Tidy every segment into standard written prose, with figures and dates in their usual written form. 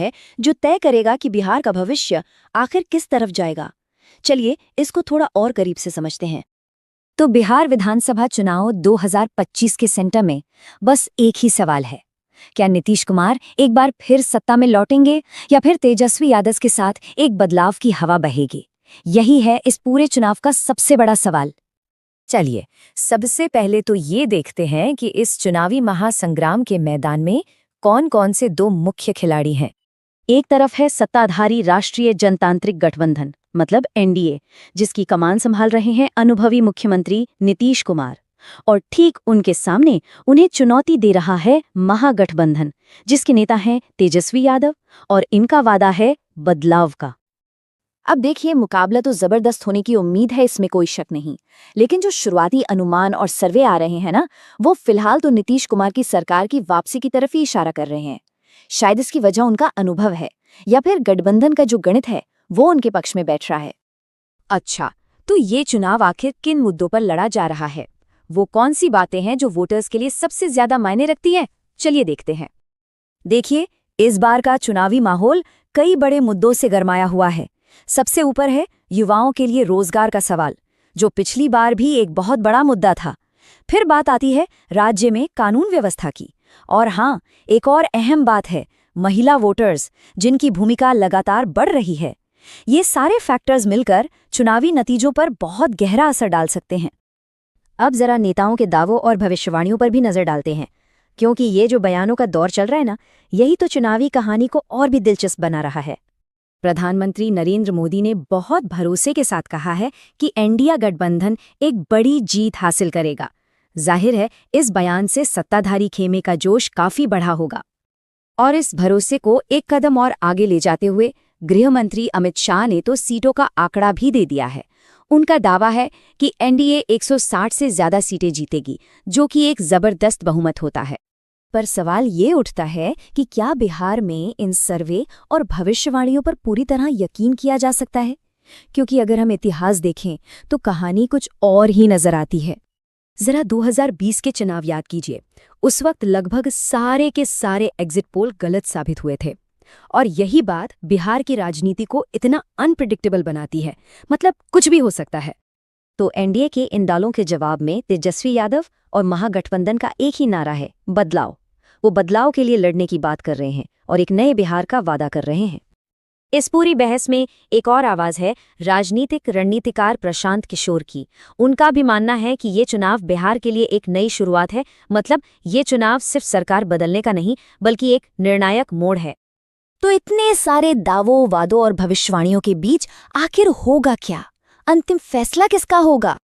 है जो तय करेगा कि बिहार का भविष्य आखिर किस तरफ जाएगा। चलिए इसको थोड़ा और करीब से समझते हैं। तो बिहार विधानसभा चुनाव 2025 के सेंटर में बस एक ही सवाल है, क्या नीतीश कुमार एक बार फिर सत्ता में लौटेंगे या फिर तेजस्वी यादव के साथ एक बदलाव की हवा बहेगी? यही है इस पूरे चुनाव का सबसे बड़ा सवाल। चलिए सबसे पहले तो ये देखते हैं कि इस चुनावी महासंग्राम के मैदान में कौन कौन से दो मुख्य खिलाड़ी हैं। एक तरफ है सत्ताधारी राष्ट्रीय जनतांत्रिक गठबंधन मतलब एनडीए, जिसकी कमान संभाल रहे हैं अनुभवी मुख्यमंत्री नीतीश कुमार। और ठीक उनके सामने उन्हें चुनौती दे रहा है महागठबंधन, जिसके नेता हैं तेजस्वी यादव, और इनका वादा है बदलाव का। अब देखिए, मुकाबला तो जबरदस्त होने की उम्मीद है, इसमें कोई शक नहीं। लेकिन जो शुरुआती अनुमान और सर्वे आ रहे हैं ना, वो फिलहाल तो नीतीश कुमार की सरकार की वापसी की तरफ ही इशारा कर रहे हैं। शायद इसकी वजह उनका अनुभव है, या फिर गठबंधन का जो गणित है वो उनके पक्ष में बैठ रहा है। अच्छा, तो ये चुनाव आखिर किन मुद्दों पर लड़ा जा रहा है? वो कौन सी बातें हैं जो वोटर्स के लिए सबसे ज्यादा मायने रखती हैं? चलिए देखते हैं। देखिए, इस बार का चुनावी माहौल कई बड़े मुद्दों से गरमाया हुआ है। सबसे ऊपर है युवाओं के लिए रोजगार का सवाल, जो पिछली बार भी एक बहुत बड़ा मुद्दा था। फिर बात आती है राज्य में कानून व्यवस्था की। और हाँ, एक और अहम बात है महिला वोटर्स, जिनकी भूमिका लगातार बढ़ रही है। ये सारे फैक्टर्स मिलकर चुनावी नतीजों पर बहुत गहरा असर डाल सकते हैं। अब जरा नेताओं के दावों और भविष्यवाणियों पर भी नजर डालते हैं, क्योंकि ये जो बयानों का दौर चल रहा है ना, यही तो चुनावी कहानी को और भी दिलचस्प बना रहा है। प्रधानमंत्री नरेंद्र मोदी ने बहुत भरोसे के साथ कहा है कि एनडीए गठबंधन एक बड़ी जीत हासिल करेगा। जाहिर है इस बयान से सत्ताधारी खेमे का जोश काफी बढ़ा होगा। और इस भरोसे को एक कदम और आगे ले जाते हुए गृह मंत्री अमित शाह ने तो सीटों का आंकड़ा भी दे दिया है। उनका दावा है कि एनडीए 160 से ज्यादा सीटें जीतेगी, जो कि एक जबरदस्त बहुमत होता है। पर सवाल ये उठता है कि क्या बिहार में इन सर्वे और भविष्यवाणियों पर पूरी तरह यकीन किया जा सकता है? क्योंकि अगर हम इतिहास देखें तो कहानी कुछ और ही नजर आती है। जरा 2020 के चुनाव याद कीजिए। उस वक्त लगभग सारे के सारे एग्जिट पोल गलत साबित हुए थे। और यही बात बिहार की राजनीति को इतना अनप्रिडिक्टेबल बनाती है, मतलब कुछ भी हो सकता है। तो एनडीए के इन दालों के जवाब में तेजस्वी यादव और महागठबंधन का एक ही नारा है, बदलाव। वो बदलाव के लिए लड़ने की बात कर रहे हैं और एक नए बिहार का वादा कर रहे हैं। इस पूरी बहस में एक और आवाज है राजनीतिक रणनीतिकार प्रशांत किशोर की। उनका भी मानना है कि ये चुनाव बिहार के लिए एक नई शुरुआत है, मतलब ये चुनाव सिर्फ सरकार बदलने का नहीं, बल्कि एक निर्णायक मोड़ है। तो इतने सारे दावों, वादों और भविष्यवाणियों के बीच आखिर होगा क्या? अंतिम फैसला किसका होगा?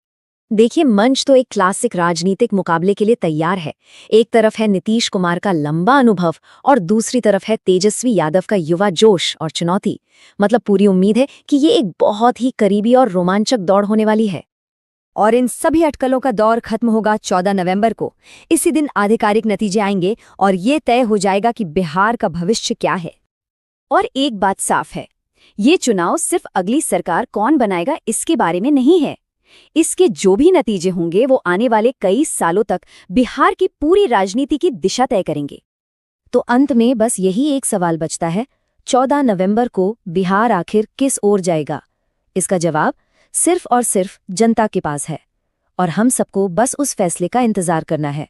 देखिए, मंच तो एक क्लासिक राजनीतिक मुकाबले के लिए तैयार है। एक तरफ है नीतीश कुमार का लंबा अनुभव और दूसरी तरफ है तेजस्वी यादव का युवा जोश और चुनौती। मतलब पूरी उम्मीद है कि ये एक बहुत ही करीबी और रोमांचक दौड़ होने वाली है। और इन सभी अटकलों का दौर खत्म होगा 14 नवंबर को। इसी दिन आधिकारिक नतीजे आएंगे और ये तय हो जाएगा कि बिहार का भविष्य क्या है। और एक बात साफ है, ये चुनाव सिर्फ अगली सरकार कौन बनाएगा इसके बारे में नहीं है। इसके जो भी नतीजे होंगे वो आने वाले कई सालों तक बिहार की पूरी राजनीति की दिशा तय करेंगे। तो अंत में बस यही एक सवाल बचता है, 14 नवंबर को बिहार आखिर किस ओर जाएगा? इसका जवाब सिर्फ और सिर्फ जनता के पास है, और हम सबको बस उस फैसले का इंतजार करना है।